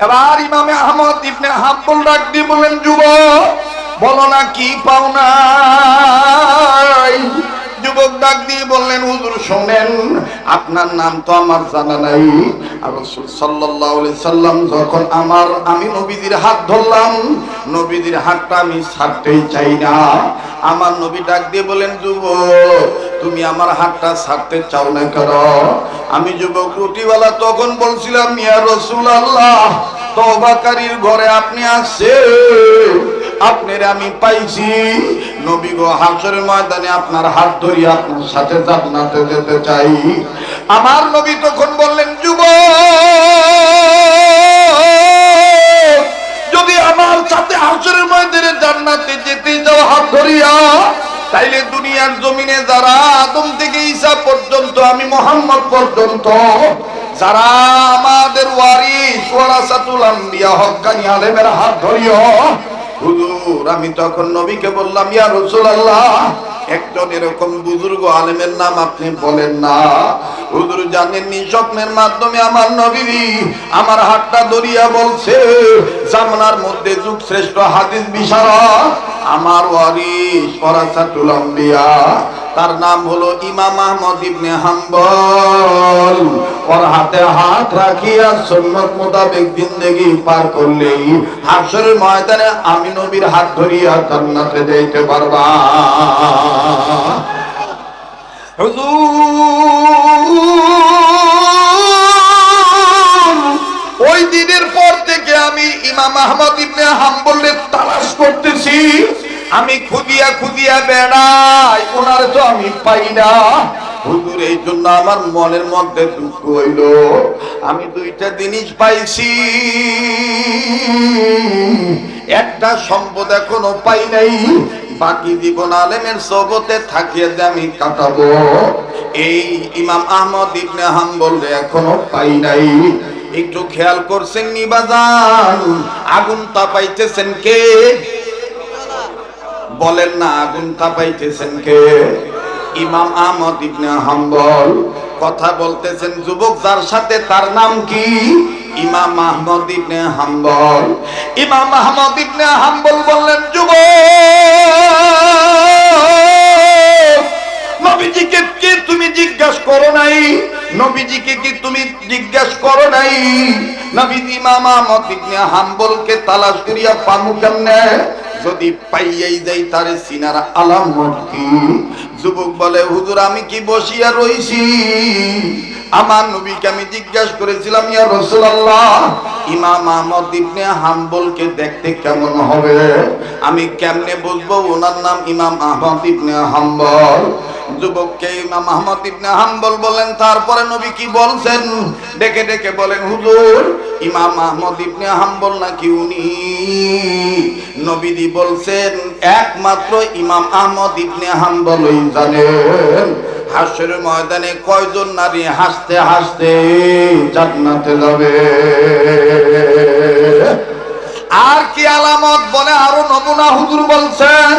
এবার ইমামে আহমদ ইবনে হাম্বল ডাক দিয়ে বলেন, যুবক বলো না কি পাও নাই? যুবক ডাক দিয়ে বললেন, হুজুর শোনেন, আপনার নাম তো আমার জানা নাই। আর রাসূল সাল্লাল্লাহু আলাইহি সাল্লাম যখন আমি নবীজির হাত ধরলাম, নবীজির হাতটা আমি ছাড়তেই চাই না। আমার নবী ডাক দিয়ে বলেন, যুবক তুমি আমার হাতটা ছাড়তে চাও না কেন? আমি যুবক রুটিওয়ালা তখন বলছিলাম, ইয়া রাসূলুল্লাহ, তওবাকারীর ঘরে আপনি আছেন, আপনার আমি পাইছি। নবী গো, হাশরের ময়দানে আপনার হাত ধরে আপনার সাথে জান্নাতে যেতে চাই। আমার নবী তখন বললেন, যুবক যদি আমার সাথে হাশরের ময়দানে জান্নাতে যেতে যাও হাত ধরিয়া, তাইলে দুনিয়ার জমিনে যারা আদম থেকে ঈসা পর্যন্ত, আমি মুহাম্মদ পর্যন্ত, যারা আমাদের ওয়ারিস ওয়ারাসাতুল আম্বিয়া হক্কানি আলেমের হাত ধরিও। হুজুর আমি তখন নবীকে বললাম, ইয়া রাসূলুল্লাহ, একজন এরকম বুজুর্গ আলেমের নাম আপনি বলেন না। হুজুর জানেননি, স্বপ্নের মাধ্যমে আমার নবী আমার হাতটা ধরিয়া বলছে, জামানার মধ্যে যুগ শ্রেষ্ঠ হাদিস বিশারদ আমার ওয়ারিস ওয়ারাসাতুল আম্বিয়া, তার নাম হলো ইমাম আহমদ ইবনে হাম্বল। ওর হাতে হাত রাখিয়া সুন্নাত মোতাবেক জিন্দেগি পার করলেই হাশরের ময়দানে আমি নবীর হাত ধরিয়া জান্নাতে যাইতে পারবা। হুজুর ওই দিনের পর থেকে আমি ইমাম আহমদ ইবনে হাম্বলের তালাশ করতেছি। আমি খুঁজিয়া খুঁজিয়া বেড়াই, ওনার তো আমি পাই না। হুজুর এই জন্য আমার মনের মধ্যে দুঃখ হইল। আমি দুইটা জিনিস পাইছি, একটা সম্পদ এখনো পাই নাই। বাকি জীবন আলেমের সোহবতে থাকিয়ে যে আমি কাটাবো, এই ইমাম আহমদ ইবনে হাম্বল এখনো পাই নাই। একটু খেয়াল করছেন নি বাজান? আগুন তাপাইতেছেন কে? বলেন না, আগুন তাপাইতেছেন কে? ইমাম আহমদ ইবনে হাম্বল। কথা বলতেছেন যুবক যার সাথে, তার নাম কি? ইমাম আহমদ ইবনে হাম্বল। ইমাম আহমদ ইবনে হাম্বল বললেন, যুবক নবীজিকে কি তুমি জিজ্ঞাসা করো নাই? নবীজিকে কি তুমি জিজ্ঞাসা করো নাই? নবীজি ইমাম আহমদ ইবনে হাম্বলকে তালাশ করিয়া পামু কেমনে? যদি পাইয়াই যাই তারে সিনার আলামত কি? যুবক বলে, হুজুর আমি কি বসিয়া রইছি? আমার নবীকে আমি জিজ্ঞাসা করেছিলাম, ইয়া রাসূলুল্লাহ, ইমাম আহমদ ইবনে হাম্বলকে দেখতে কেমন হবে? আমি কেমনে বুঝবো ওনার নাম ইমাম আহমদ ইবনে হাম্বল? যুবককে ইমাম আহমদ ইবনে হাম্বল বলেন। তারপরে নবী কি বলছেন? ডেকে ডেকে বলেন, হুজুর ইমাম আহমদ ইবনে হাম্বল নাকি উনি? নবীজি বলছেন, একমাত্র ইমাম আহমদ ইবনে হাম্বলই জানেন হাশরের ময়দানে কয়জন নারী হাসতে হাসতে জান্নাতে যাবে। আর কি আলামত বলে, আরো নমুনা হুজুর বলছেন,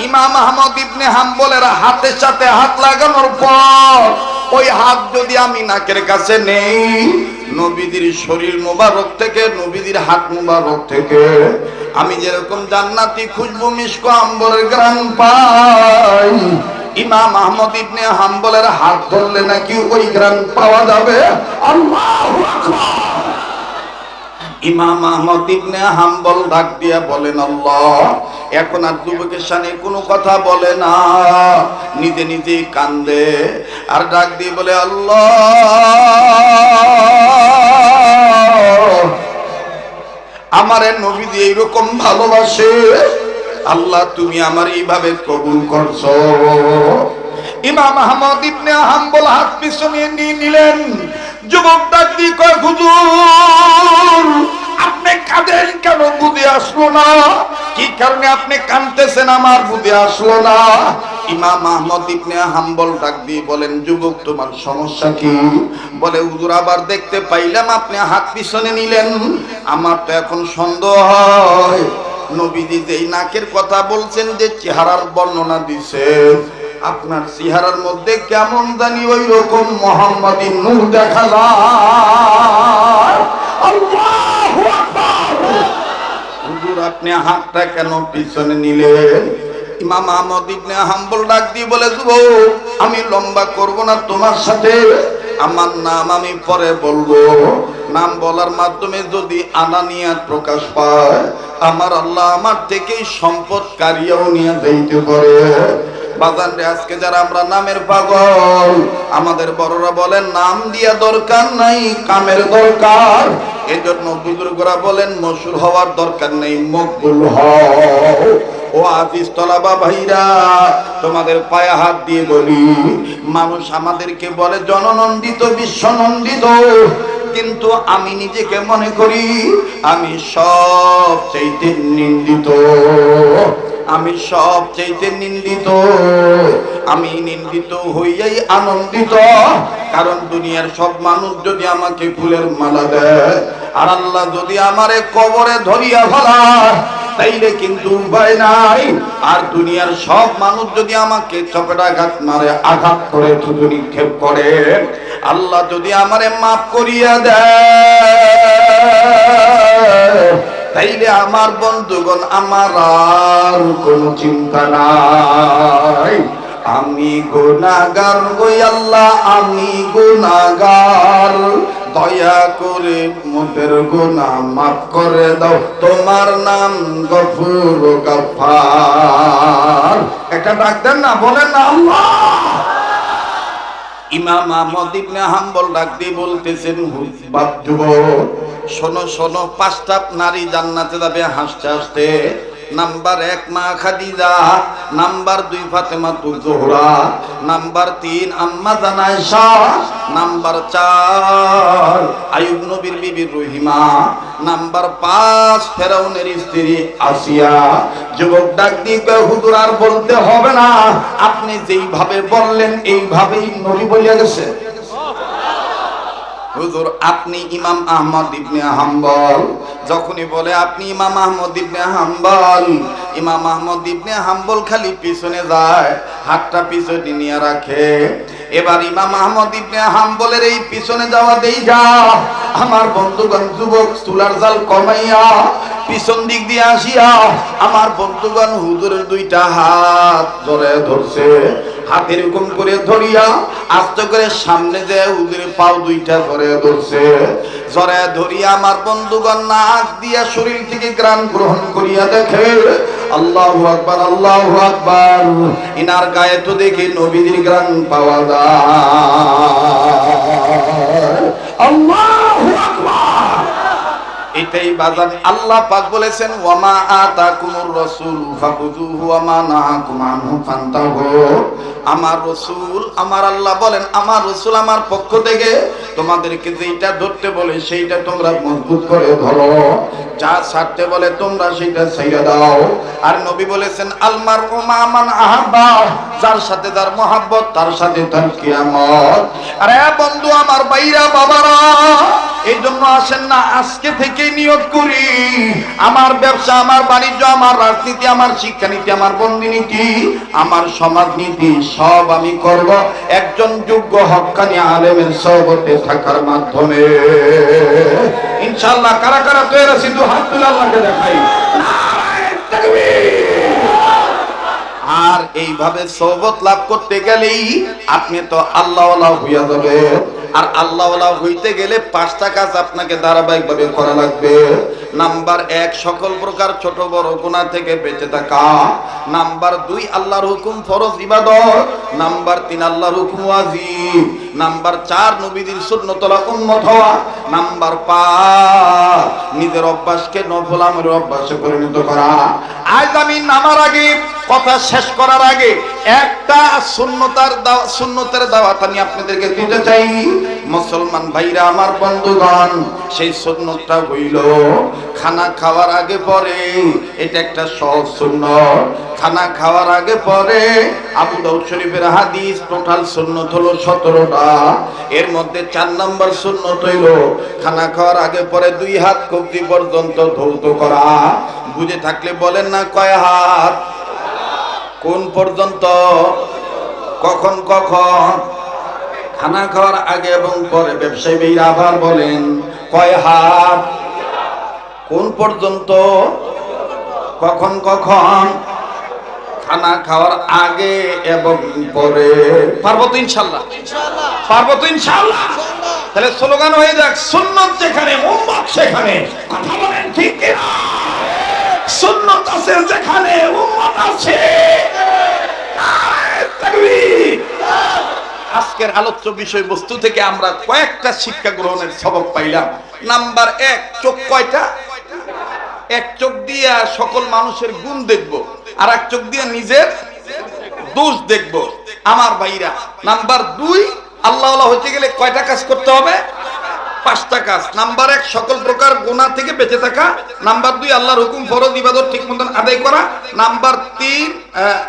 ইমাম আহমদ ইবনে হাম্বলের হাতের সাথে হাত লাগানোর পর ওই হাত যদি আমি নাকের কাছে নেই, নবীজির শরীর মোবারক থেকে, নবীজির হাত মোবারক থেকে আমি যেরকম জান্নাতি খুশবু মিশক আম্বরের ঘ্রাণ পাই, ইমাম আহমদ ইবনে হাম্বলের হাত ধরলে নাকি ওই ঘ্রাণ পাওয়া যাবে। আল্লাহু আকবার। ইমাম আহমদ ইবনে হাম্বল ডাক দিয়া বলেন, আল্লাহ। এখন আর যুবকের সামনে কোনো কথা বলে না, নিজে নিজেই কান্দে আর ডাক দিয়ে বলে, আল্লাহ, আমারে নবীজি এইরকম ভালোবাসে, আল্লাহ তুমি আমার এইভাবে কবুল করছো। ইমাম আহমদ ইবনে হাম্বল হাত পিছনে নিয়ে নিলেন। যুবক ডাক দিয়ে কয়, হুজুর আপনি কাঁদেন কেন? বুঝে আসলো না কি কারণে আপনি কাঁদতেছেন, আমার বুঝে আসলো না। ইমাম আহমদ ইবনে হাম্বল ডাক দিয়ে বলেন, যুবক তোমার সমস্যা কি? বলে, হুজুর আবার দেখতে পাইলাম আপনি হাত পিছনে নিলেন, আমার তো এখন সন্দেহ হয় নবীজি যেই নাকের কথা বলছেন, যে চেহারার বর্ণনা দিছে, আপনার চেহারার মধ্যে কেমন জানি ওই রকম মুহাম্মাদি নূর দেখা যায়। আল্লাহু হুজুর আপনি হাতটা কেন পিছনে নিলেন? ইমাম আহমদ ইবনে হাম্বল ডাক দিয়ে বলে, যুবক আমি লম্বা করব না তোমার সাথে, আমার নাম আমি পরে বলবো, নাম বলার মাধ্যমে যদি আনানিয়াত প্রকাশ পায় আমার আল্লাহ আমার থেকে সম্পদ কারিয়াও নিয়ে যাইতে পারে। বাজান রে, আজকে যারা আমরা নামের পাগল, আমাদের বড়রা বলেন নাম দিয়া দরকার নাই, কামের দরকার। এজন্য বুজুর্গরা বলেন মশহুর হওয়ার দরকার নেই, মকবুল হও। ও হাফিজ তলাবা ভাইরা, তোমাদের পায়ে হাত দিয়ে বলি, মানুষ আমাদেরকে বলে জননন্দিত বিশ্বনন্দিত, কিন্তু আমি নিজেকে মনে করি আমি সবচাইতে নিন্দিত, আমি সবচাইতে নিন্দিত। আমি নিন্দিত হইয়াই আনন্দিত, কারণ দুনিয়ার সব মানুষ যদি আমাকে ফুলের মালা দেয় আর আল্লাহ যদি আমারে কবরে ধরিয়া ফেলায় তাইলে কিন্তু উপায় নাই। আর দুনিয়ার সব মানুষ যদি আমাকে চপেটাঘাত মারে, আঘাত করে, থুতু নিক্ষেপ করে, আল্লাহ যদি আমারে মাফ করিয়া দেয় তাইলে আমার বন্ধুগণ আমার আর কোন চিন্তা নাই। আমি গুনাহগার গো আল্লাহ, আমি গুনাহগার, দয়া করে মোদের গুনাহ মাফ করে দাও, তোমার নাম গফুর গফফার। একটা ডাক দেন না, বলেন না আল্লাহ। ইমাম আহমদ ইবনে হাম্বল ডাক দিয়ে বলতেছেন, বাপ যুবক শোনো শোনো, 5টা নারী জান্নাতে যাবে হাসতে হাসতে। নাম্বার 1 মা খাদিজা, নাম্বার 2 ফাতেমা জোহরা, নাম্বার 3 আম্মা জান আয়েশা, নাম্বার 4 আইয়ুব নবীর বিবি রহিমা, নাম্বার 5 ফেরাউনের স্ত্রী আসিয়া। যুবক ডাক দিয়ে কয়, হুজুর আর বলতে হবে না, আপনি যেইভাবে বললেন এইভাবেই নবী বলিয়া গেছে। হুজুর আপনি ইমাম আহমদ ইবনে হাম্বল, যখনই বলে আপনি ইমাম আহমদ ইবনে হাম্বল, ইমাম আহমদ ইবনে হাম্বল খালি পিছনে যায়, হাতটা পিছনে নিয়ে রাখে। এবার ইমাম আহমদ ইবনে হাম্বলের এই পিছনে যাওয়া দেই যা আমার বন্ধুগণ, যুবক চুলার জাল কমাইয়া পিছন দিক দিয়ে আসিয়া আমার বন্ধুগণ হুজুরের 2টা হাত জড়ায় ধরছে। হাত এরকম করে ধরিয়া আস্তে করে সামনে যে হুজুরের পাও 2টা জড়ায় ধরছে। জড়ায় ধরিয়া আমার বন্ধুগণ নাক দিয়া শরীর থেকে ঘ্রাণ গ্রহণ করিয়া দেখে, আল্লাহু আকবার, আল্লাহু আকবার, ইনার গায়ে তো দেখি নবীর ঘ্রাণ পাওয়া যায়। আল্লাহু আকবার। এটাই বাজান আল্লাহ পাক বলেছেন, ওয়ামা আতাকুমুর রাসূল ফাখুযুহু ওয়া মা নাহাকুম আনহু ফান্তাহু। আমার রাসূল, আমার আল্লাহ বলেন আমার রাসূল আমার পক্ষ থেকে তোমাদেরকে যেটা ধরতে বলে সেইটা তোমরা মজবুত করে ধরো, যা ছাড়তে বলে তোমরা সেটা ছেড়ে দাও। আর নবী বলেছেন, আল মারউ মা মান আহাব্বা, যার সাথে যার মহব্বত তার সাথে তার কিয়ামত। আরে বন্ধু আমার, ভাইরা, বাবারা, এই জন্য আসেন না আজকে থেকে নিয়ত করি, আমার ব্যবসা, আমার বাণিজ্য, আমার রাজনীতি, আমার শিক্ষানীতি, আমার বন্দিনীতি, আমার সমাজনীতি সব আমি করব একজন যোগ্য হক্কানি আলেমের সহবতে থাকার মাধ্যমে। ইনশাআল্লাহ কারা কারা তৈরি আছি, দু হাত তুলে আল্লাহকে দেখাই। নারায়ে তাকবীর। আর এইভাবে সহবত লাভ করতে গেলেই আপনি তো আল্লাহওয়ালা হইয়া যাবেন। আর আল্লাহওয়ালা হইতে গেলে 5টা কাজ আপনাকে ধারাবাহিকভাবে করা লাগবে। নাম্বার 1 সকল প্রকার ছোট বড় গুনাহ থেকে বেঁচে থাকা। নাম্বার 2 আল্লাহর হুকুম ফরজ ইবাদত। নাম্বার 3 আল্লাহর হুকুম ওয়াজিব। নাম্বার 4 নবীর সুন্নতলা উম্মত হওয়া। নাম্বার 5 নিজের অভ্যাসকে নফল আমলের অভ্যাসে পরিণত করা। আজ আমি নামার আগে, কথা শেষ করার আগে একটা সুন্নতের দাওয়াত আমি আপনাদেরকে দিতে চাই। মুসলমান ভাইরা আমার বন্ধুগণ, সেই সুন্নতটা হইল খানা খাওয়ার আগে পরে, এটা একটা সহজ সুন্নত। খানা খাওয়ার আগে পরে আবু দাউদ শরীফের হাদিস, টোটাল সুন্নত হলো 17টা। এর মধ্যে 4 নম্বর সুন্নত হইল খানা খাওয়ার আগে পরে 2 হাত কবজি পর্যন্ত ধৌত করা। বুঝে থাকলে বলেন না কয় হাত, কোন পর্যন্ত, কখন কখন? খানা খাওয়ার আগে এবং পরে। ব্যবসায়ী ভাইরা আবার বলেন কয় হাত, কোন পর্যন্ত? কখন কখন? খানা খাওয়ার আগে এবং পরে। পারবো তো ইনশাআল্লাহ? পারবো তো ইনশাআল্লাহ? তাহলে স্লোগান হয়ে যাক, সুন্নত যেখানে উম্মত সেখানে। কথা বলেন ঠিক কিনা? সুন্নত আছে যেখানে উম্মত আছে। নারে তাকবীর। আজকের আলোচ্য বিষয়বস্তু থেকে আমরা কয়েকটা শিক্ষা গ্রহণের সবক পাইলাম। নাম্বার 1, চোখ কয়টা? এক চোখ দিয়ে সকল মানুষের গুণ দেখব, আর এক চোখ দিয়ে নিজের দোষ দেখব। আমার ভাইরা, নাম্বার 2, আল্লাহ হতে গেলে কয়টা কাজ করতে হবে? 5টা কাজ। নাম্বার 1, সকল প্রকার গুনাহ থেকে বেঁচে থাকা। নাম্বার 2, আল্লাহর হুকুম ফরজ ইবাদত ঠিক মতন আদায় করা। নাম্বার 3,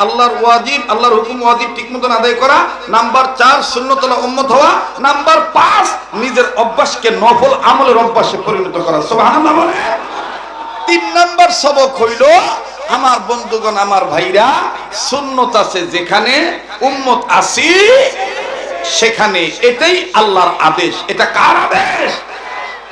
আল্লাহর ওয়াজিব আল্লাহর হুকুম ওয়াজিব ঠিক মতন আদায় করা। নাম্বার 4, সুন্নতুল উম্মত হওয়া। নাম্বার 5, নিজের অভ্যাসকে নফল আমলের অভ্যাসে পরিণত করা। সুবহানাল্লাহ বলে। 3 নাম্বার সবক হইল, আমার বন্ধুগণ, আমার ভাইরা, সুন্নত আছে যেখানে উম্মত আছি সেখানে। এটাই আল্লাহর আদেশ। এটা কার আদেশ?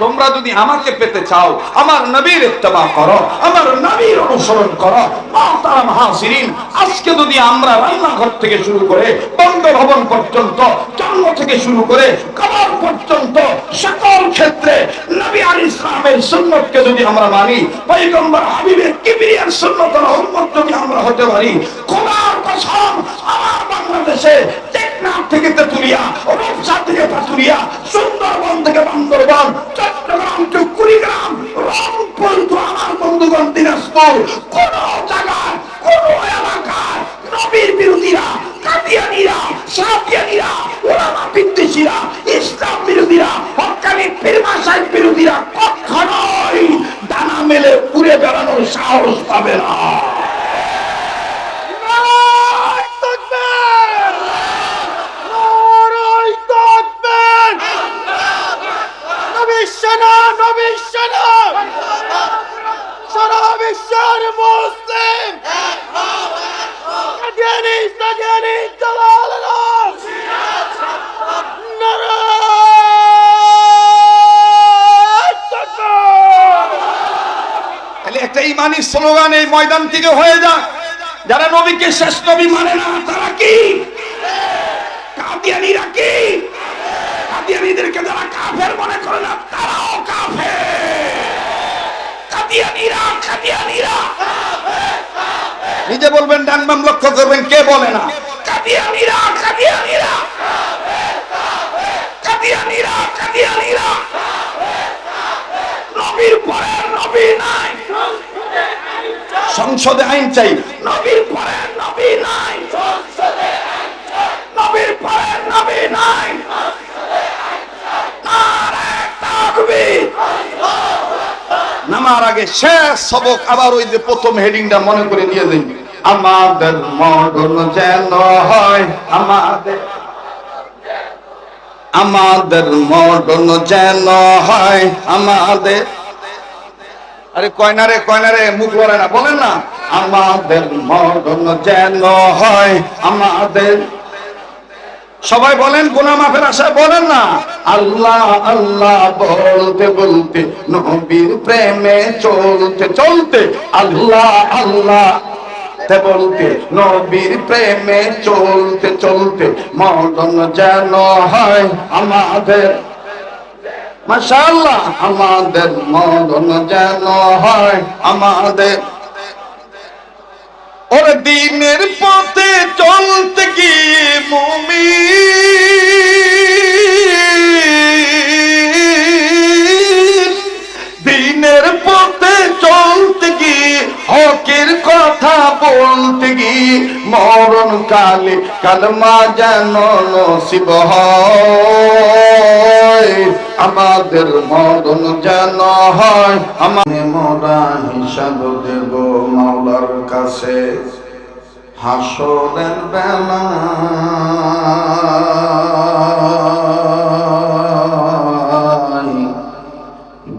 তোমরা যদি আমাকে পেতে চাও, আমার নবীর ইত্তেবা করো, আমার নবীর অনুসরণ করো। মুহতারাম হাজিরিন, আজকে যদি আমরা রান্নাঘর থেকে শুরু করে বঙ্গভবন পর্যন্ত, জন্ম থেকে শুরু করে কবর পর্যন্ত সকল ক্ষেত্রে নবী আলাইহিস সালামের সুন্নতকে যদি আমরা মানি, পয়গম্বর হাবিবের কিবরিয়ার সুন্নতের উম্মত যদি আমরা হতে পারি, খোদার কসম, আমার বাংলাদেশে টেকনাফ থেকে তেতুলিয়া, রূপসা থেকে পাতুরিয়া, সুন্দরবন থেকে বান্দরবান, চট্টগ্রাম থেকে কুড়িগ্রাম, রংপুর তো আমার বন্ধুগণ দিনাজপুর, কোন জায়গায় কোন এলাকায় নবীর বিরোধীরা, কাদিয়ানীরা, সাদিয়ানীরা, উলামা বিদ্বেষীরা, ইসলাম বিরোধীরা, হক্কানি পীর মাশায়েখ বিরোধীরা কখনোই ডানা মেলে উড়ে বেড়ানোর সাহস পাবে না। একটা ইমানি স্লোগান এই ময়দান থেকে হয়ে যাক, যারা নবীকে শেষ নবী মানে না তারা কি? কাদিয়ানীরা কি? কাদিয়ানীদেরকে যারা কাফের মনে করে না তারাও কাফের। কাদিয়ানীরা নিজে বলবেন, ডান বাম লক্ষ্য করবেন, কে বলে না? কাদিয়ানীরা নবীর পরে নবী নাই, সংসদে আইন চাই। নবীর পরে নবী নাই, নবীর পরে নবী নাই। নারে তাকবীর। নামার আগে শেষ সবক আবার ওই যে প্রথম হেডিংটা মনে করে দিয়ে দিন, আমাদের মরণ যেন হয়, আমাদের মরণ যেন হয়, আমাদের, আরে কয়নারে মুখ লড়ে না, বলেন না, আমাদের মরণ যেন হয়, আমাদের। সবাই বলেন, গুনাহ মাফের আশায় বলেন না, আল্লাহ আল্লাহ বলতে বলতে, নবীর প্রেমে চলতে চলতে, আল্লাহ আল্লাহ বলতে, নবীর প্রেমে চলতে চলতে, মরণ যেন হয় আমাদের। মাশাআল্লাহ, আমাদের মরণ যেন হয় আমাদের। ওর দিনের পথে চলতে গিয়ে মুমিন, দিনের পথে চলতে গিয়ে, হকের কথা বলতে গিয়ে, মরণ কালে কালমা যেন নসিব হয়, আমাদের মরণ যেন হয়। আমাদের মোরা হিসাব দেব মাওলার কাছে হাসরের বেলা,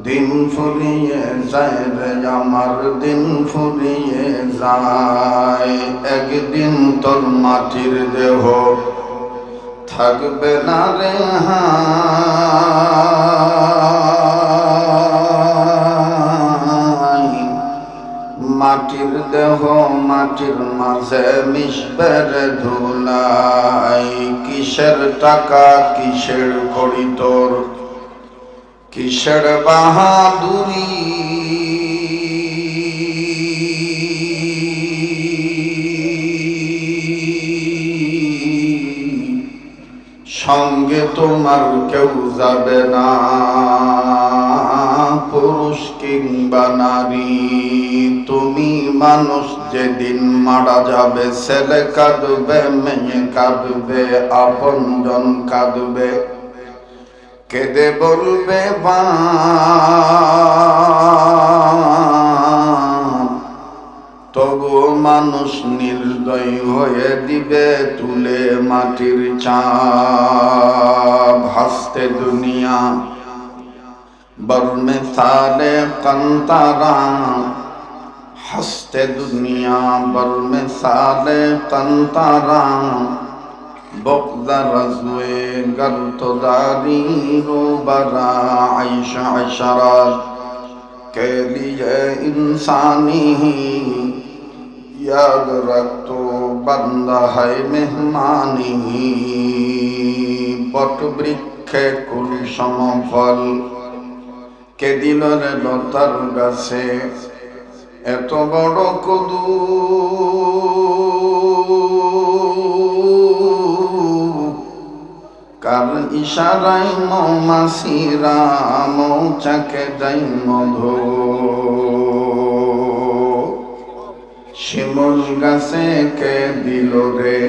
দিন ফুরিয়ে যায় রে আমার, দিন ফুরিয়ে যায়। একদিন তোর মাটির দেহ থাকবে না রে, মাটির দেহ মাটির মাঝে মিশবের ধুলাই, কিসের টাকা কিসের কড়ি তোর, কিসের বাহাদুরি, সঙ্গে তোমার কেউ যাবে না, পুরুষ কিংবা নারী। তুমি মানুষ যেদিন মারা যাবে, ছেলে কাঁদবে মেয়ে কাঁদবে আপনজন কাঁদবে, কেঁদে বলবে বা তবুও মানুষ নির্দয় হয়ে দিবে তুলে মাটির চাপ। হাসতে দুনিয়া বর্মে সালে কান্তারা, हंसते दुनिया बर में साले कंतारा, बग़्ज़ रज़्वे गर तो दारी रो बरा आइश अशरत के लिए इंसानी याद रख तो बंदा है मेहमानी। बट बृक्षे कुल समफल के दिलर लतार गाছে এত বড় কদু, কার ইশারায় মৌমাছিরা মৌচাকে দেয় মধু। শিমুল গাছে কে দিল রে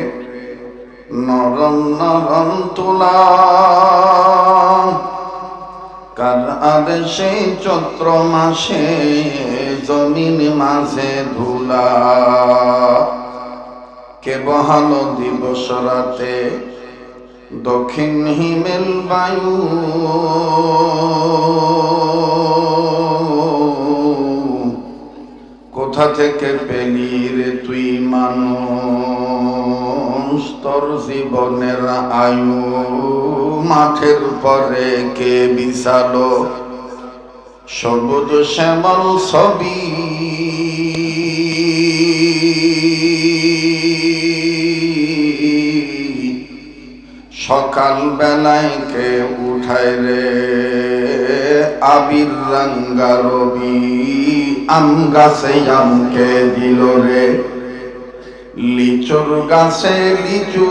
নরম নরম তুলা, কার আদেশে চৈত্র মাসে জমিন মাঝে ধুলা। কে বহালো দিবস রাতে দক্ষিণ হিমেল বায়ু, কোথা থেকে পেলি রে তুই মানুষ তোর জীবনের আয়ু। মাঠের পরে কে বিছালো সবুজ শ্যামল ছবি, সকাল বেলায় কে উঠায় রে আবির রঙ্গা রবি। আম গাছে আমকে দিল রে লিচুর গাছে লিচু,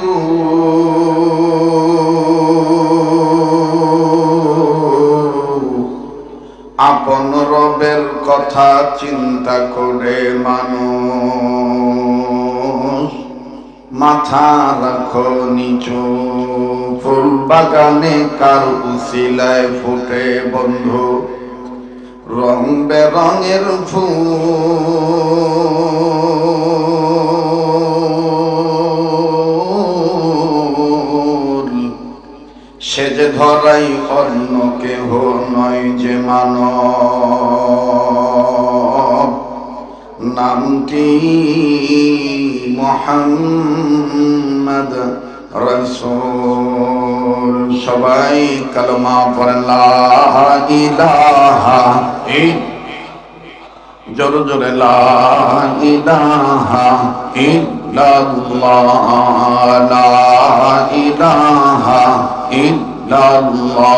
আপন রবের কথা চিন্তা করে মানুষ মাথা রাখো নিচু। ফুল বাগানে কার উছিলায় ফুটে বন্ধু রং বেরঙের ফুল, সে যে ধরাই অন্য কেহ নয় যে মানব। নামটি মুহাম্মদ রাসূল। সবাই কালেমা পড়েন লা ইলাহা জোরে জোরে লা ইলাহা ইল্লাল্লাহ, লা ইলাহা ইল্লাল্লাহ,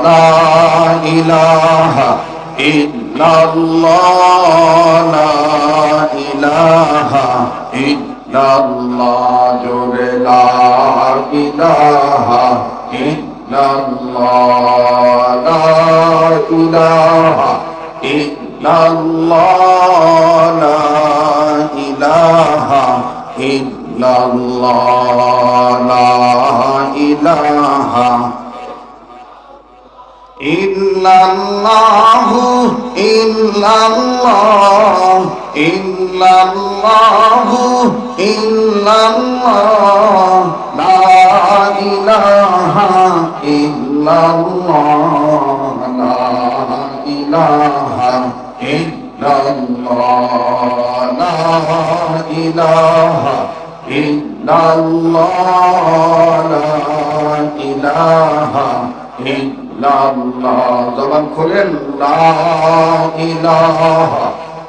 লা ইলাহা ইল্লাল্লাহ, লা ইলাহা ইল্লাল্লাহ, জোরে লা ইলাহা ইল্লাল্লাহ, লা ইলাহা ইল্লাল্লাহ, লা ইলাহা ইল্লাল্লাহ, লা ইলাহা ইল্লাল্লাহু ইল্লাল্লাহ ইল্লাল্লাহু ইল্লাল্লাহ, লা ইলাহা ইল্লাল্লাহ, লা ইলাহা ইল্লাল্লাহ, লা ইলাহা ইল্লাল্লাহ, লা ইলাহা ইল্লাল্লাহ। জবান খোলেন লা ইলাহা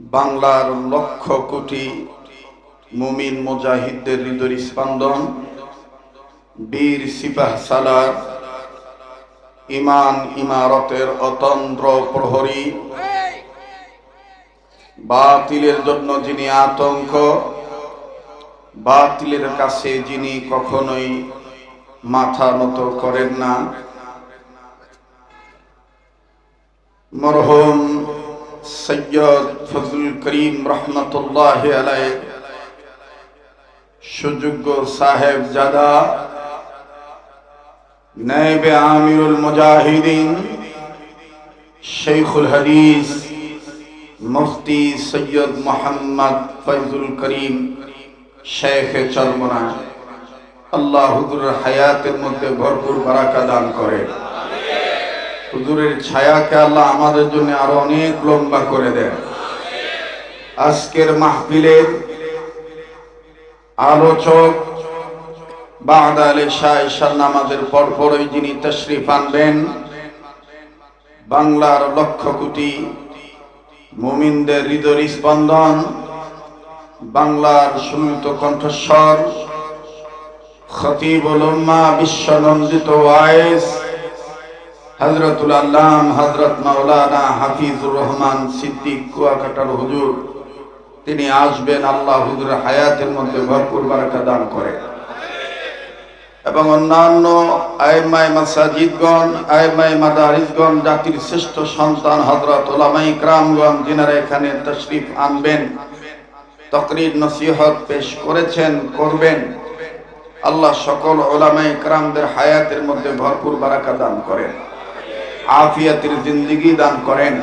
বাংলার লক্ষ কোটি মুমিন মুজাহিদদের হৃদয় স্পন্দন, বীর সিপাহ সালার, ইমান ইমারতের অতন্দ্র প্রহরী, বাতিলের জন্য যিনি আতঙ্ক, বাতিলের কাছে যিনি কখনোই মাথা নত করেন না, মরহুম সৈয়দ ফজলুল করিম রহমতুল্লাহ আলাইহি সুযোগ্য সাহেব জাদা নায়েবে আমিরুল মুজাহিদিন শেখুল হাদিস মুফতি সৈয়দ মোহাম্মদ ফজলুল করিম শেখ চরমনা, আল্লাহ হুজুরের হায়াতের মধ্যে ভরপুর বারাকা দান করে। হুজুরের ছায়াকে আল্লাহ আমাদের জন্য আরো অনেক লম্বা করে দেন। আজকের মাহফিলের আলোচক বাদা ইশার নামাজের পরপরই যিনি তাশরিফ আনবেন, বাংলার লক্ষ কোটি মুমিনদের হৃদয় স্পন্দন, বাংলার সুমিত কণ্ঠস্বর, খতিবুল উম্মাহ বিশ্বনন্দিত ওয়াইস হযরতুল আল্লাম হযরত মাওলানা হাফিজুর রহমান সিদ্দিক কুয়াকাটার হুজুর, তিনি আসবেন। আল্লাহ হুজুরের হায়াতের মধ্যে ভরপুর বারাকা দান করে এবং অন্যান্য আইমায়ে মাসাজিদগণ, আইমায়ে মাদারিসগণ, জাতির শ্রেষ্ঠ সন্তান হযরত উলামায়ে কিরামগণ যিনারা এখানে তাশরিফ আনবেন, তাকরীর নসিহত পেশ করেছেন, করবেন, আল্লাহ সকল উলামায়ে কিরামদের হায়াতের মধ্যে ভরপুর বারাকা দান করেন, আফিয়াতের জিন্দেগি দান করেন,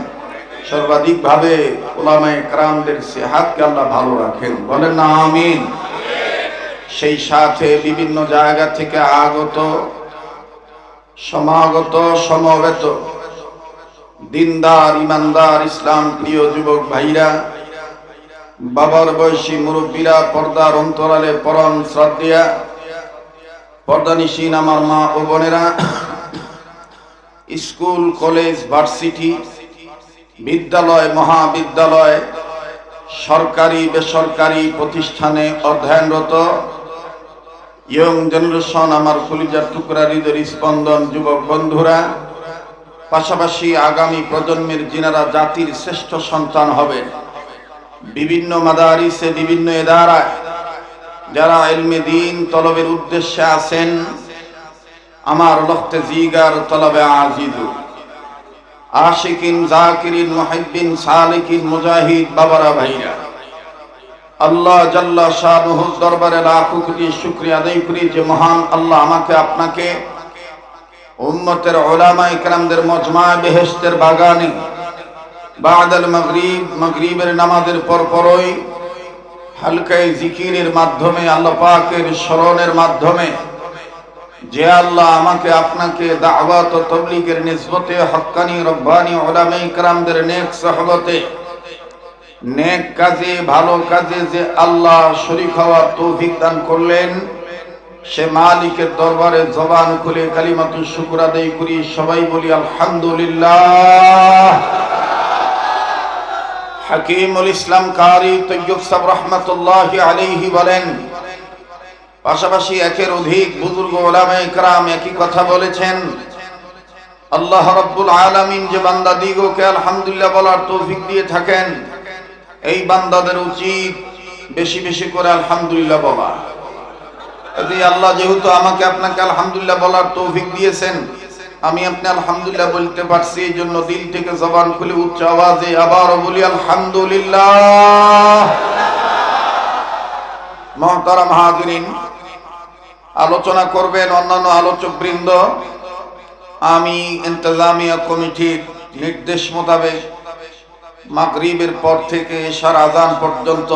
সর্বাধিকভাবে উলামায়ে কিরামদের সেহাতকে আল্লাহ ভালো রাখেন, বলেন না আমিন। সেই সাথে বিভিন্ন জায়গা থেকে আগত সমাগত সমবেত দিনদার ইমানদার ইসলাম প্রিয় যুবক ভাইরা, বাবার বয়সী মুরব্বীরা, পর্দার অন্তরালে পরম শ্রদ্ধেয়া পর্দানিশীন আমার মা ও বোনেরা, স্কুল কলেজ ভার্সিটি বিদ্যালয় মহাবিদ্যালয় সরকারি বেসরকারি প্রতিষ্ঠানে অধ্যয়নরত ইয়ং জেনারেশন, আমার কলিজার টুকরা হৃদয় স্পন্দন যুবক বন্ধুরা, পাশাপাশি আগামী প্রজন্মের যিনারা জাতির শ্রেষ্ঠ সন্তান হবে, বিভিন্ন মাদারিসে বিভিন্ন ইদারায় যারা ইলমে দ্বীন তলবের উদ্দেশ্যে আছেন, আমার লখতে জিগার তলবে আজিজু আশিকিন জাকিরিন মুহিব্বিন সালিকিন মুজাহিদ বাবারা ভাইরা, আল্লাহ জাল্লা শানুহুর দরবারে লাখো কোটি শুকরিয়া আদায় করি যে মহান আল্লাহ আমাকে আপনাকে উম্মতের উলামায়ে কিরামদের মজমায়ে বেহেশতের বাগানে বাদাল মাগরিবের নামাজের পরপরই হালকায়ে জিকিরের মাধ্যমে, আল্লাহ পাকের স্মরণের মাধ্যমে, যে আল্লাহ আমাকে আপনাকে দাওয়াত ও তাবলীগের নিসবতে হক্কানি রব্বানি উলামায়ে কিরামদের নেক সুহবতে, নেক কাজে, ভালো কাজে যে আল্লাহ শরীক হওয়ার তৌফিক দান করলেন, সে মালিকের দরবারে জবান খুলে কালিমাতুশ শুকর আদায় করি। সবাই বলি আলহামদুলিল্লাহ। হাকিমুল ইসলাম কারি তৈয়ব সাহেব রহমাতুল্লাহি আলাইহি বলেন, পাশাপাশি একের অধিক বুজুর্গ উলামায়ে কিরাম একই কথা বলেছেন, আল্লাহ রাব্বুল আলামিন যে বান্দাদিগকে আলহামদুলিল্লাহ বলার তৌফিক দিয়ে থাকেন, এই বান্দাদের উচিত বেশি বেশি করে আলহামদুলিল্লাহ বলা। এই আল্লাহ যেহেতু আমাকে আপনাকে আলহামদুলিল্লাহ বলার তৌফিক দিয়েছেন, আমি আপনি আলহামদুলিল্লাহ বলতে পারছি, এই জন্য দিল থেকে জবান খুলে উচ্চ আওয়াজে আবারও বলি আলহামদুলিল্লাহ। মুহতারাম হাজিরিন, আলোচনা করবেন অন্যান্য আলোচক বৃন্দ। আমি ইন্তেজামিয়া কমিটির নির্দেশ মোতাবেক মাগরিবের পর থেকে এশার আযান পর্যন্ত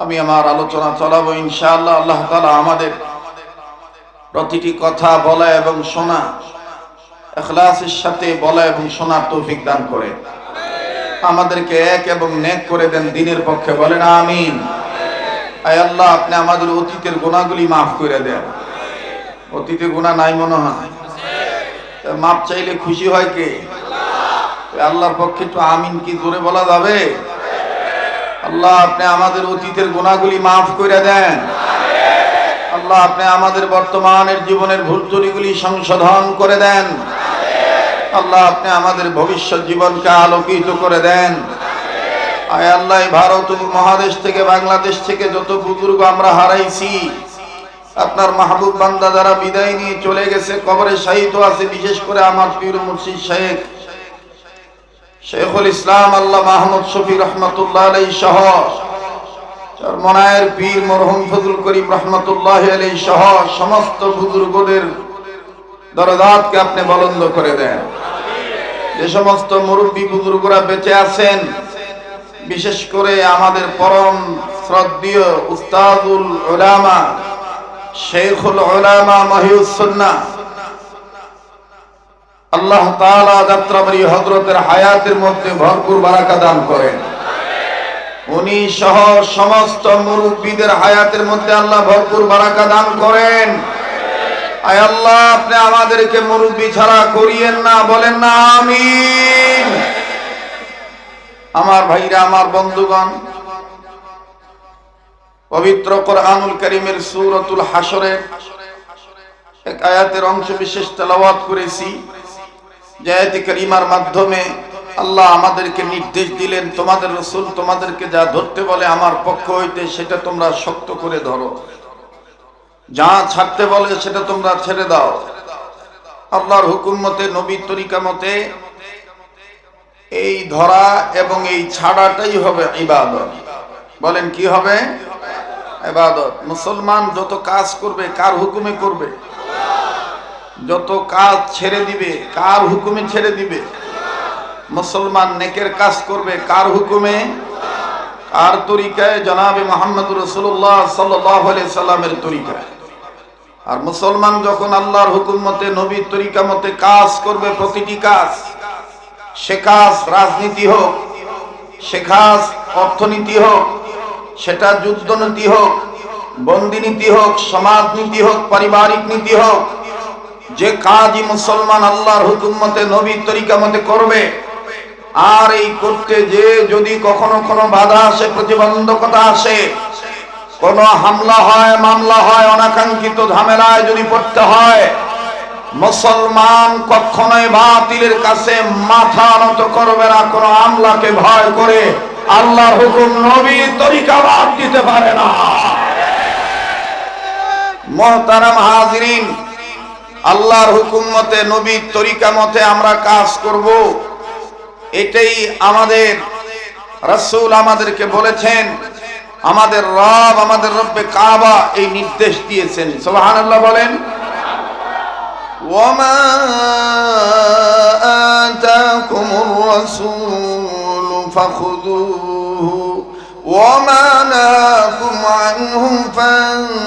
আমি আমার আলোচনা চালাবো ইনশাআল্লাহ। আল্লাহ তাআলা আমাদের প্রতিটি কথা বলা এবং শোনা ইখলাসের সাথে বলা এবং শোনার তৌফিক দান করে, আমাদেরকে এক এবং নেক করে দেন দ্বীনের পক্ষে, বলেন আমিন। আয় আল্লাহ, আপনি আমাদের অতীতের গুনাহগুলি মাফ করে দেন। অতীতে গুনাহ নাই মনে হয়, মাপ চাইলে খুশি হয় কে? আল্লাহর পক্ষে তো আমিন কি জোরে বলা যাবে? আল্লাহ আপনি আমাদের অতীতের গুনাহগুলি মাফ করে দেন। আল্লাহ আপনি আমাদের বর্তমানের জীবনের ভুল ত্রুটিগুলি সংশোধন করে দেন। আল্লাহ আপনি আমাদের ভবিষ্যৎ জীবনকে আলোকিত করে দেন। আয় আল্লাহ, ভারত মহাদেশ থেকে, বাংলাদেশ থেকে যত বুজুর্গ আমরা হারাইছি, আপনার মাহবুব বান্দা যারা বিদায় নিয়ে চলে গেছে, কবরে শায়িত আছে, বিশেষ করে আমার পীর মুর্শিদ শেখুল ইসলাম আল্লাহ মাহমুদ শফি রহমতুল্লাহ আলাইহি সহ, চরমনায়ের পীর মরহুম ফজলুল করিম রহমতুল্লাহ আলাইহি সহ সমস্ত বুজুর্গদের দরজাতকে আপনি বুলন্দ করে দেন। যে সমস্ত মুরব্বী বুজুর্গরা বেঁচে আছেন, বিশেষ করে আমাদের পরম শ্রদ্ধেয় উস্তাদুল উলামা শেখুল উলামা মহিউস সুন্নাহ, আল্লাহ তাআলা যাত্রাবাড়ি হযরতের হায়াতের মধ্যে ভরপুর বারাকা দান করেন। উনি সহ সমস্ত মুরব্বীদের হায়াতের মধ্যে আল্লাহ ভরপুর বারাকা দান করেন। আয় আল্লাহ আপনি আমাদেরকে মুরব্বী ছাড়া করিয়েন না, বলেন না আমিন। আমার ভাইরা, আমার বন্ধুগণ, পবিত্র কোরআনুল কারীমের সূরাতুল হাশরের এক আয়াতের অংশ বিশেষ তেলাওয়াত করেছি। যে আয়াতে কারিমার মাধ্যমে আল্লাহ আমাদেরকে নির্দেশ দিলেন, তোমাদের রাসূল তোমাদেরকে যা ধরতে বলে আমার পক্ষ হইতে সেটা তোমরা শক্ত করে ধরো, যা ছাড়তে বলে সেটা তোমরা ছেড়ে দাও। আল্লাহর হুকুম মতে, নবীর তরিকা মতে এই ধরা এবং এই ছাড়াটাই হবে ইবাদত। বলেন কি হবে? ইবাদত। মুসলমান যত কাজ করবে কার হুকুমে করবে? যত কাজ ছেড়ে দিবে কার হুকুমে ছেড়ে দিবে? মুসলমান নেকের কাজ করবে কার হুকুমে? কার তরিকায়? জনাবে মুহাম্মদুর রাসূলুল্লাহ সাল্লাল্লাহু আলাইহি সাল্লামের তরিকায়। আর মুসলমান যখন আল্লাহর হুকুম মতে, নবীর তরিকা মতে কাজ করবে, প্রতিটি কাজ, সে কাজ রাজনীতি হোক, সে কাজ অর্থনীতি হোক, সেটা যুদ্ধনীতি হোক, বন্দিনীতি হোক, সমাজনীতি হোক, পারিবারিক নীতি হোক, যে কাজই মুসলমান আল্লাহর হুকুম মতে, নবীর তরিকা মতে করবে, আর এই করতে যে যদি কখনো কোনো বাধা আসে, প্রতিবন্ধকতা আসে, কোনো হামলা হয়, মামলা হয়, অনাকাঙ্ক্ষিত ঝামেলায় যদি পড়তে হয়, মুসলমান কখনোই বাতিলের কাছে মাথা নত করবে না। কোনো আমলাকে ভয় করে আল্লাহর হুকুম, নবীর তরিকা বাদ দিতে পারে না। মুহতারাম হাজিরিন, আল্লাহর হুকুম মতে, নবীর তরিকা মতে আমরা কাজ করব, এটাই আমাদের রাসূল আমাদেরকে বলেছেন। আমাদের রব, আমাদের রব্বে কাবা এই নির্দেশ দিয়েছেন। সুবহানাল্লাহ বলেন। ওয়ামা আতাকুমুর রাসূল ফাখুযুহু ওয়ামা নাহাকুম আনহু ফান্তাহু।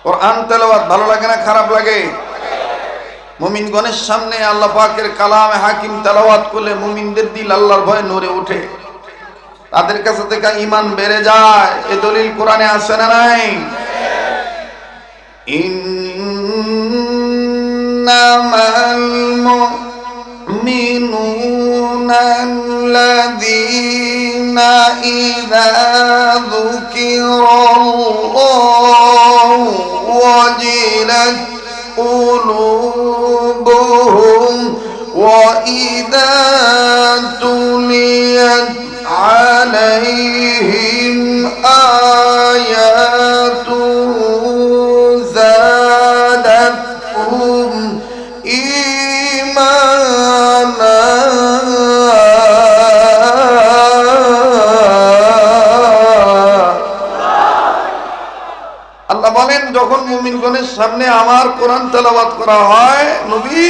কোরআন তেলাওয়াত ভালো লাগে না খারাপ লাগে? মুমিনগণের সামনে আল্লাহ পাকের কালামে হাকিম তেলাওয়াত করলে মুমিনদের দিল আল্লাহর ভয়ে নড়ে ওঠে, তাদের কাছে থেকে ঈমান বেড়ে যায়। এই দলিল কোরআনে আছে না নাই? ইন্নামাল মুমিনুনা আল্লাযীনা ইযা যুকিরাল্লাহু ওয়াজিলাত قلوبهم وإذا تليت عليهم آياته زادتهم إيمانا। আল্লাহ বলেন, যখন মুমিনগণের সামনে আমার কোরআন তেলাওয়াত করা হয়, নবী,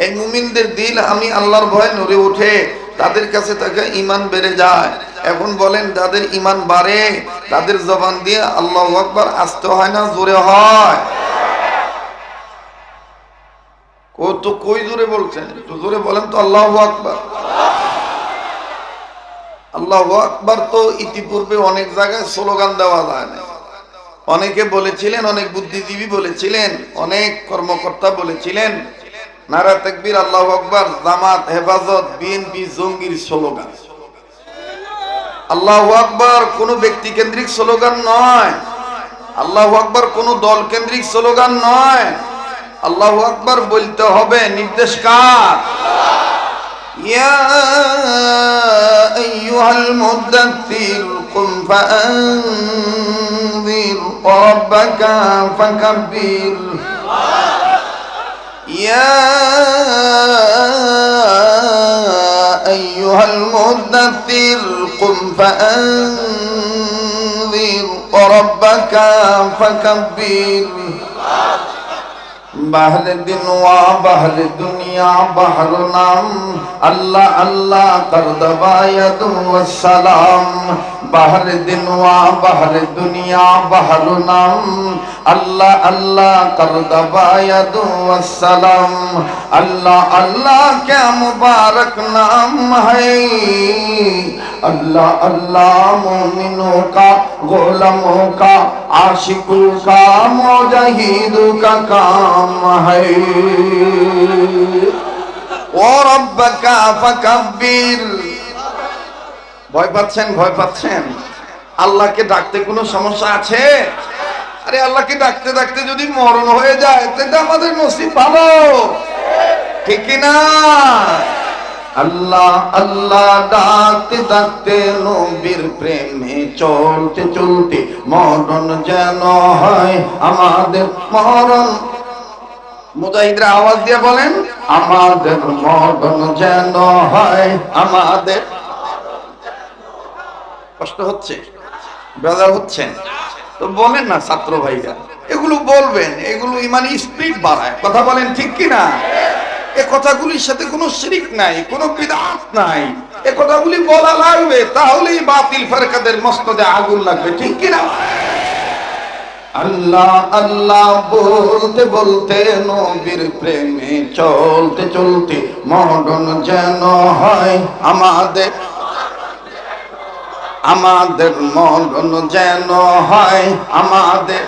এই মুমিনদের দিল আমি আল্লাহর ভয়ে নড়ে ওঠে, তাদের কাছে তাকে ঈমান বেড়ে যায়। এখন বলেন, যাদের ঈমান বাড়ে তাদের জবান দিয়ে আল্লাহু আকবার আসতে হয় না জোরে হয়? কত কই জোরে বলছেন? একটু জোরে বলেন তো আল্লাহু আকবার। আল্লাহু আকবার তো ইতিপূর্বে অনেক জায়গায় স্লোগান দেওয়া যায় না, অনেকে বলেছিলেন, অনেক বুদ্ধিজীবী বলেছিলেন, অনেক কর্মকর্তা বলেছিলেন নারা তাকবীর আল্লাহু আকবার জামাত হেফাজত বিএনপি জঙ্গির স্লোগান। আল্লাহু আকবার কোন ব্যক্তি কেন্দ্রিক স্লোগান নয়, আল্লাহু আকবার কোন দল কেন্দ্রিক স্লোগান নয়। আল্লাহু আকবার বলতে হবে, নির্দেশ কার? ইয়া আইয়ুহাল মুদাথথির কুম ফাআনযির রাব্বাকা ফাকাব্বির। ইয়া আইয়ুহাল মুদাথথির কুম ফাআনযির রাব্বাকা ফাকাব্বির। বাহর দিন ওয়া বাহর দুনিয়া বাহর নাম আল্লাহ আল্লাহ কর দবায়াতু ওয়াসসালাম। বাহর দিন ওয়া বাহর দুনিয়া বাহর নাম আল্লাহ আল্লাহ কর দবায়াতু ওয়াসসালাম। अल्लाह अल्लाह क्या मुबारक नाम है, अल्लाह अल्लाह मोमिनों का गोलमों का आशिकों का मुजाहिदों का काम है। ও রব্বাকা ফাকাব্বির। ভয় পাচ্ছেন? ভয় পাচ্ছেন? আল্লাহকে ডাকতে কোনো সমস্যা আছে? আরে আল্লাহকে ডাকতে ডাকতে যদি মরণ হয়ে যায় তাহলে আমাদের নসিব ভালো, ঠিক না? আল্লাহ আল্লাহ ডাকতে ডাকতে নবীর প্রেমে চলতে চলতে মরণ যেন হয় আমাদের মরণ। মুজাহিদরা আওয়াজ দিয়ে বলেন, আমাদের মরণ যেন হয় আমাদের। কষ্ট হচ্ছে? বেজার হচ্ছেন? তো বলেন না ছাত্র ভাইরা, এগুলো বলবেন, এগুলো ইমানি স্পিরিট বাড়ায়। কথা বলেন ঠিক কি না? এই কথাগুলির সাথে কোনো শিরক নাই, কোনো বিদআত নাই। এই কথাগুলি বলা লাগবে, তাহলেই বাতিল ফেরকাদের মস্তদে আগুন লাগবে, ঠিক কি না? আল্লাহ আল্লাহ বলতে বলতে নবীর প্রেমে চলতে চলতে মরণ যেন হয় আমাদের, আমাদের মরণ যেন হয় আমাদের।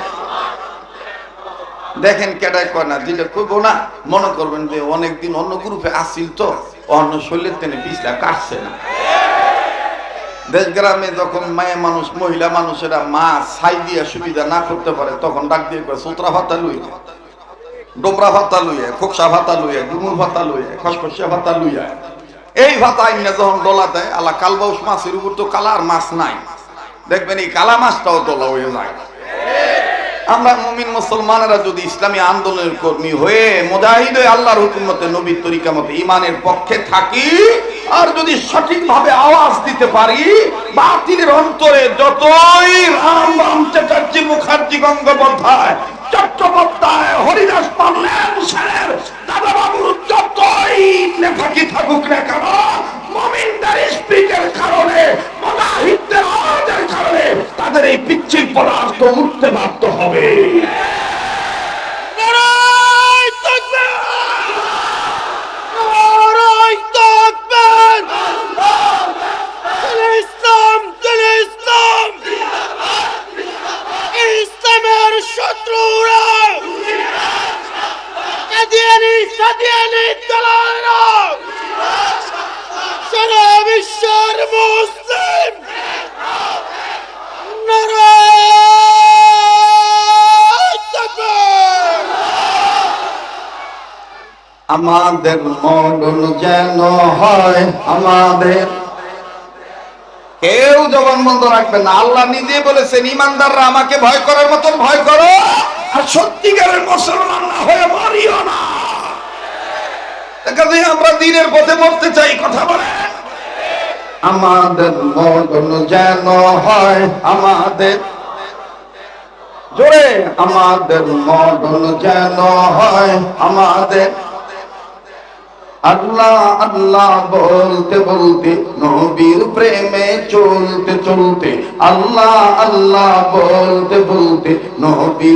দেখেন কেডায় কয় না, যেটা করবো না মনে করবেন যে অনেকদিন অন্য গ্রুপে আসিল তো অন্য শরীরের তেনে বিষটা কাটছে না। দেশ গ্রামে যখন মায়ের মানুষ মহিলা মানুষেরা মা ছাই দিয়ে সুবিধা না করতে পারে তখন ডাক দিয়ে কয় সুতরা ভাতা লুইয়া, ডোমরা ভাতা লুইয়া, খোকসা ভাতা লুইয়া, ডুমুর ভাতা লুইয়া, খসখসিয়া ভাতা লুইয়া। এই ভাতা আইনে যখন ডলা দেয়, আল্লাহ কালবাউস মাছের উপর তো কালার মাছ নাই, দেখবেন এই কালা মাছটাও ডলা হয়ে যায়। আমরা মুমিন মুসলমানেরা যদি ইসলামী আন্দোলনের কর্মী হয়ে মুজাহিদ হয়ে আল্লাহর হুকুম মতে নবীর তরিকা মতে ইমানের পক্ষে থাকি, আর যদি সঠিকভাবে আওয়াজ দিতে পারি, বাতিলের অন্তরে যতই রাম রাম চ্যাটার্জি মুখার্জি গঙ্গোপাধ্যায় চট্টোপাধ্যায় হরিদাস পাল্লেন সেনের দাদা বাবুর যতই নেফাকি থাকুক না কেন, মুমিনদের স্পিরিটের কারণে মুজাহিদদের আওয়াজের কারণে তাদের এই পিচ্ছিল পদার্থ উঠতে বাধ্য হবে। ইসলামের শত্রুরা কাদিয়ানি সাদিয়ানি দালালরা সারা বিশ্বের মুসলিম নারায়ে তাকবীর। আমাদের মরণ যেন হয় আমাদের। কেউ জবান বন্ধ রাখবে না। আল্লাহ নিজে বলেছেন, ইমানদাররা আমাকে ভয় করার মতন ভয় করো, আর সত্যিকারের মুসলমান না হয়ে মরিও না। আমরা দ্বীনের পথে মরতে চাই, কথা বলে। আমাদের মরণ যেন হয় আমাদের, জোরে, আমাদের মরণ যেন হয় আমাদের। আল্লাহ আল্লাহ বলতে বলতে নবীর প্রেমে চলতে চলতে, আল্লাহ আল্লাহ বলতে বলতে নবীর